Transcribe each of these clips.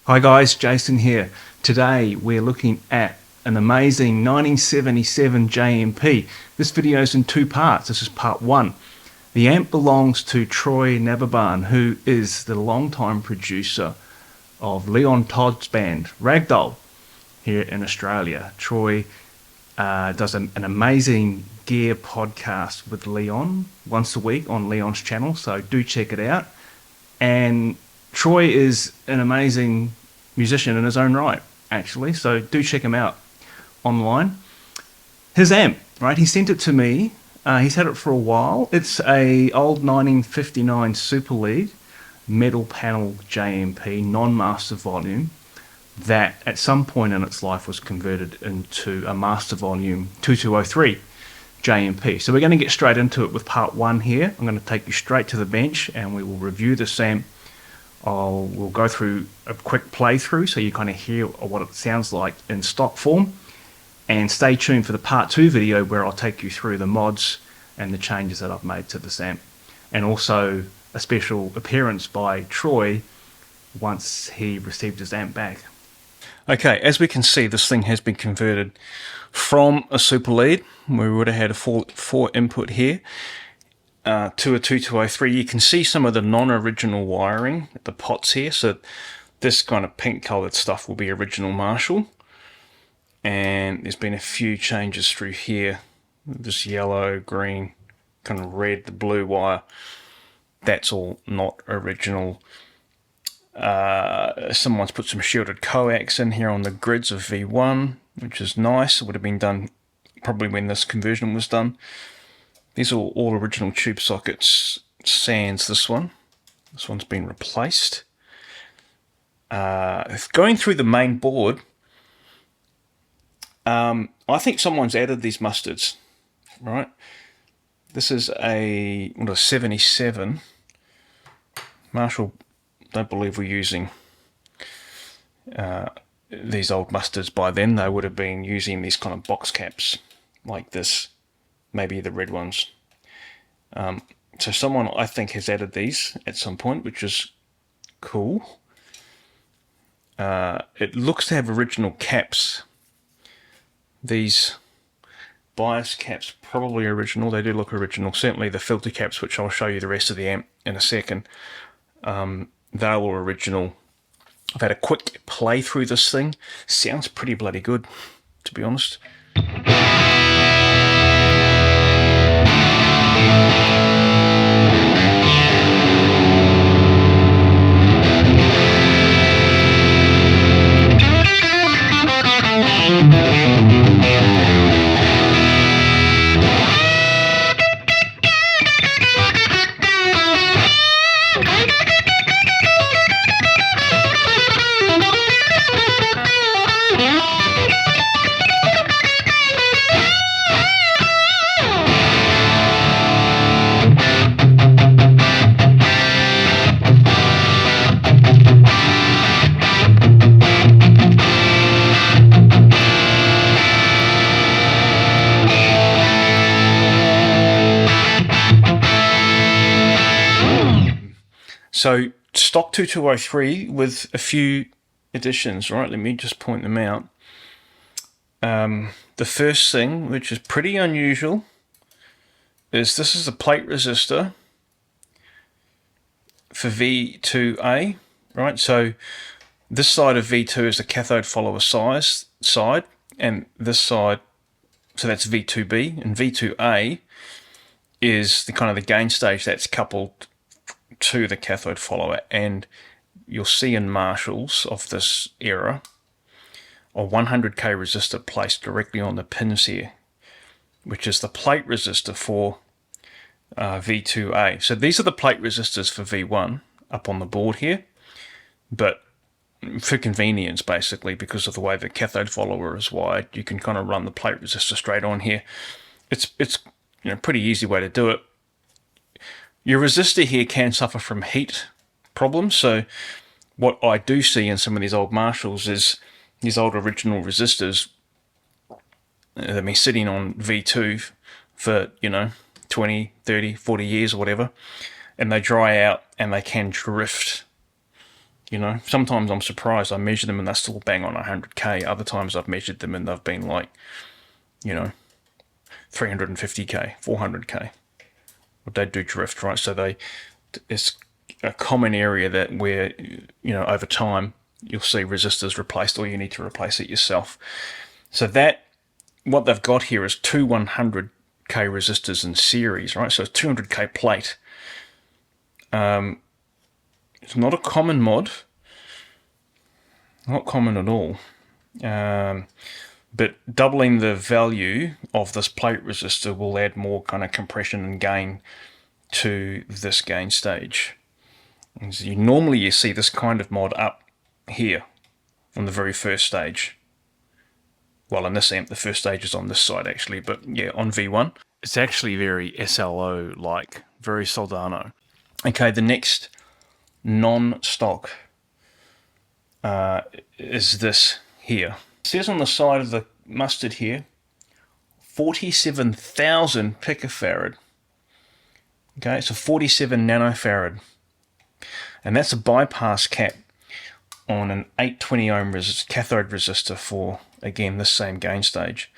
Hi guys, Jason here. Today we're looking at an amazing 1977 JMP. This video is in two parts. This is part one. The amp belongs to Troy Nababan, who is the longtime producer of Leon Todd's band Ragdoll here in Australia. Troy does an amazing gear podcast with Leon once a week on Leon's channel, so do check it out. And Troy is an amazing musician in his own right, actually, so do check him out online. His amp, right, he sent it to me. He's had it for a while. It's a old 1959 Super Lead metal panel JMP, non-master volume, that at some point in its life was converted into a master volume 2203 JMP. So we're going to get straight into it with part one here. I'm going to take you straight to the bench and we will review this amp. We'll go through a quick playthrough so you kind of hear what it sounds like in stock form. And stay tuned for the part two video where I'll take you through the mods and the changes that I've made to this amp. And also a special appearance by Troy once he received his amp back. Okay, as we can see, this thing has been converted from a Super Lead, where we would have had a four input here, to a 2203. You can see some of the non-original wiring at the pots here. So this kind of pink colored stuff will be original Marshall. And there's been a few changes through here. This yellow, green, kind of red, the blue wire. That's all not original. Someone's put some shielded coax in here on the grids of V1, which is nice. It would have been done probably when this conversion was done. These are all original tube sockets, sans this one. This one's been replaced. Going through the main board, I think someone's added these mustards, right? This is a 77. Marshall, don't believe we're using these old mustards by then. They would have been using these kind of box caps like this, maybe the red ones. So someone, I think, has added these at some point, which is cool. It looks to have original caps. These bias caps probably original. They do look original. Certainly the filter caps, which I'll show you the rest of the amp in a second, they're all original. I've had a quick play through this thing. Sounds pretty bloody good, to be honest. So stock 2203 with a few additions, right? Let me just point them out. The first thing, which is pretty unusual, is this is a plate resistor for V2A, right? So this side of V2 is the cathode follower side, and this side, so that's V2B, and V2A is the kind of the gain stage that's coupled to the cathode follower. And you'll see in Marshalls of this era a 100k resistor placed directly on the pins here, which is the plate resistor for V2A. So these are the plate resistors for V1 up on the board here, but for convenience, basically, because of the way the cathode follower is wired, you can kind of run the plate resistor straight on here. It's pretty easy way to do it. Your resistor here can suffer from heat problems, so what I do see in some of these old Marshalls is these old original resistors, they've been sitting on V2 for, 20, 30, 40 years or whatever, and they dry out and they can drift, You know, sometimes I'm surprised. I measure them and they're still bang on 100k. Other times I've measured them and they've been like, you know, 350k, 400k. But they do drift, right? So it's a common area that where, you know, over time you'll see resistors replaced, or you need to replace it yourself. So what they've got here is two 100k resistors in series, right? So it's 200k plate. It's not a common mod, not common at all. But doubling the value of this plate resistor will add more kind of compression and gain to this gain stage. And so normally you see this kind of mod up here on the very first stage. Well, in this amp, the first stage is on this side actually, but yeah, on V1. It's actually very SLO-like, very Soldano. Okay, the next non-stock is this here. It says on the side of the mustard here, 47,000 picofarad. Okay, so 47 nanofarad. And that's a bypass cap on an 820 ohm cathode resistor for, again, this same gain stage.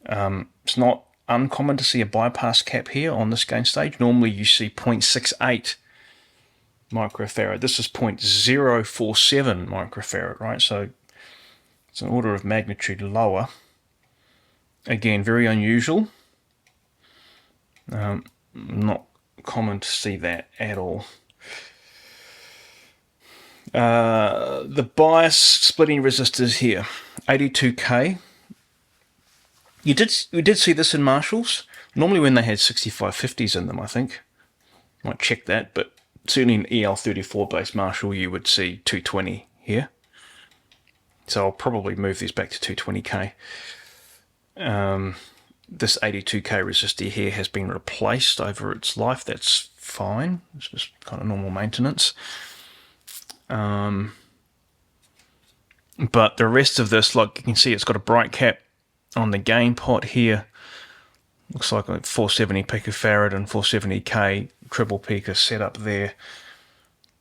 It's not uncommon to see a bypass cap here on this gain stage. Normally you see 0.68 microfarad. This is 0.047 microfarad, right? So it's an order of magnitude lower. Again, very unusual. Not common to see that at all. The bias splitting resistors here, 82k. We did see this in Marshalls. Normally when they had 6550s in them, I think. Might check that, but certainly in EL34 based Marshall, you would see 220 here. So I'll probably move these back to 220k. This 82k resistor here has been replaced over its life. That's fine. It's just kind of normal maintenance. But the rest of this, like you can see, it's got a bright cap on the gain pot here. Looks like 470 picofarad and 470k triple pico setup there,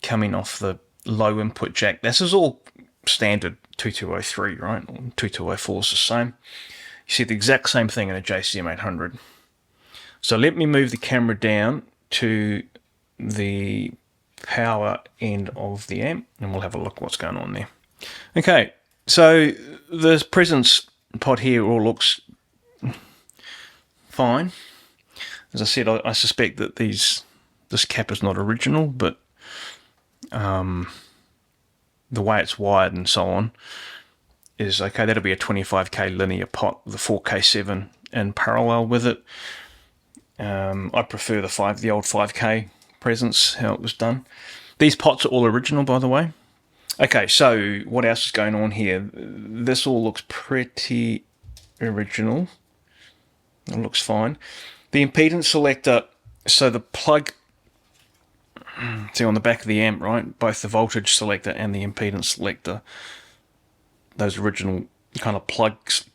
coming off the low input jack. This is all standard 2203, right? 2204 is the same. You see the exact same thing in a JCM 800. So let me move the camera down to the power end of the amp and we'll have a look what's going on there. Okay, so the presence pot here all looks fine. As I said, I suspect that this cap is not original, but the way it's wired and so on is okay. That'll be a 25k linear pot with a 4k7 in parallel with it. I prefer the old 5k presence, how it was done. These pots are all original, by the way. Okay, so what else is going on here? This all looks pretty original. It looks fine. The impedance selector, so the plug, see on the back of the amp, right? Both the voltage selector and the impedance selector, those original kind of plugs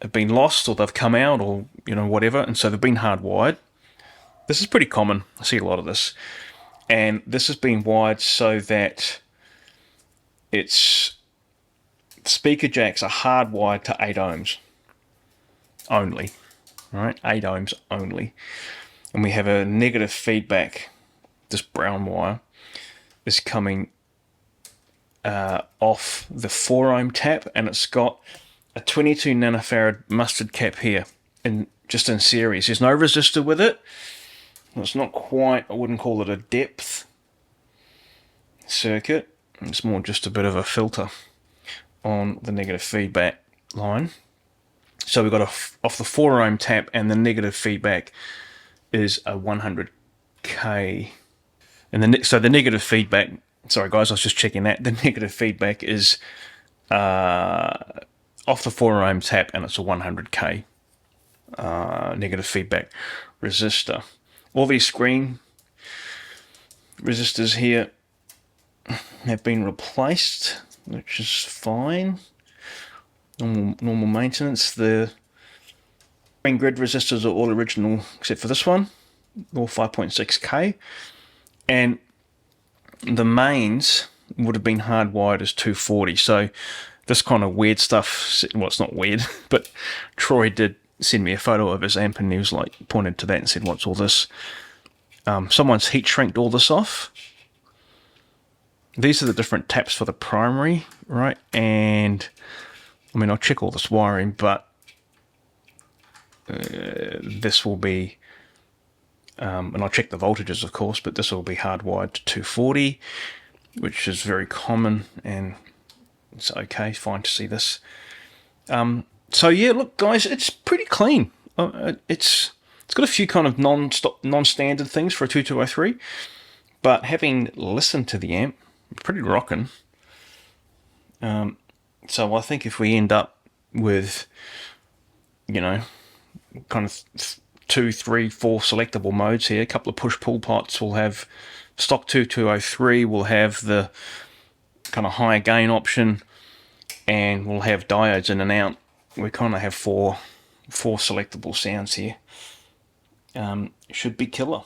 have been lost or they've come out or, you know, whatever. And so they've been hardwired. This is pretty common. I see a lot of this. And this has been wired so that its speaker jacks are hardwired to 8 ohms only, right? 8 ohms only. And we have a negative feedback. This brown wire is coming off the 4 ohm tap, and it's got a 22 nanofarad mustard cap here, just in series. There's no resistor with it. It's not quite, I wouldn't call it a depth circuit. It's more just a bit of a filter on the negative feedback line. So we've got off the 4 ohm tap, and the negative feedback is a 100k. And so the negative feedback, sorry guys, I was just checking that. The negative feedback is off the 4 ohm tap, and it's a 100k negative feedback resistor. All these screen resistors here have been replaced, which is fine. Normal maintenance. The green grid resistors are all original except for this one, all 5.6k. And the mains would have been hardwired as 240. So this kind of weird stuff, well, it's not weird, but Troy did send me a photo of his amp, and he was like, pointed to that and said, what's all this? Someone's heat shrinked all this off. These are the different taps for the primary, right? And I mean, I'll check all this wiring, but this will be, and I'll check the voltages, of course, but this will be hardwired to 240, which is very common, and it's okay, fine to see this. So yeah, look, guys, it's pretty clean. It's got a few kind of non-standard things for a 2203, but having listened to the amp, pretty rocking. So I think if we end up with, you know, kind of 2, 3, 4 selectable modes here, a couple of push-pull pots, we'll have stock 2203, we'll have the kind of higher gain option, and we'll have diodes in and out. We kind of have four selectable sounds here. Should be killer.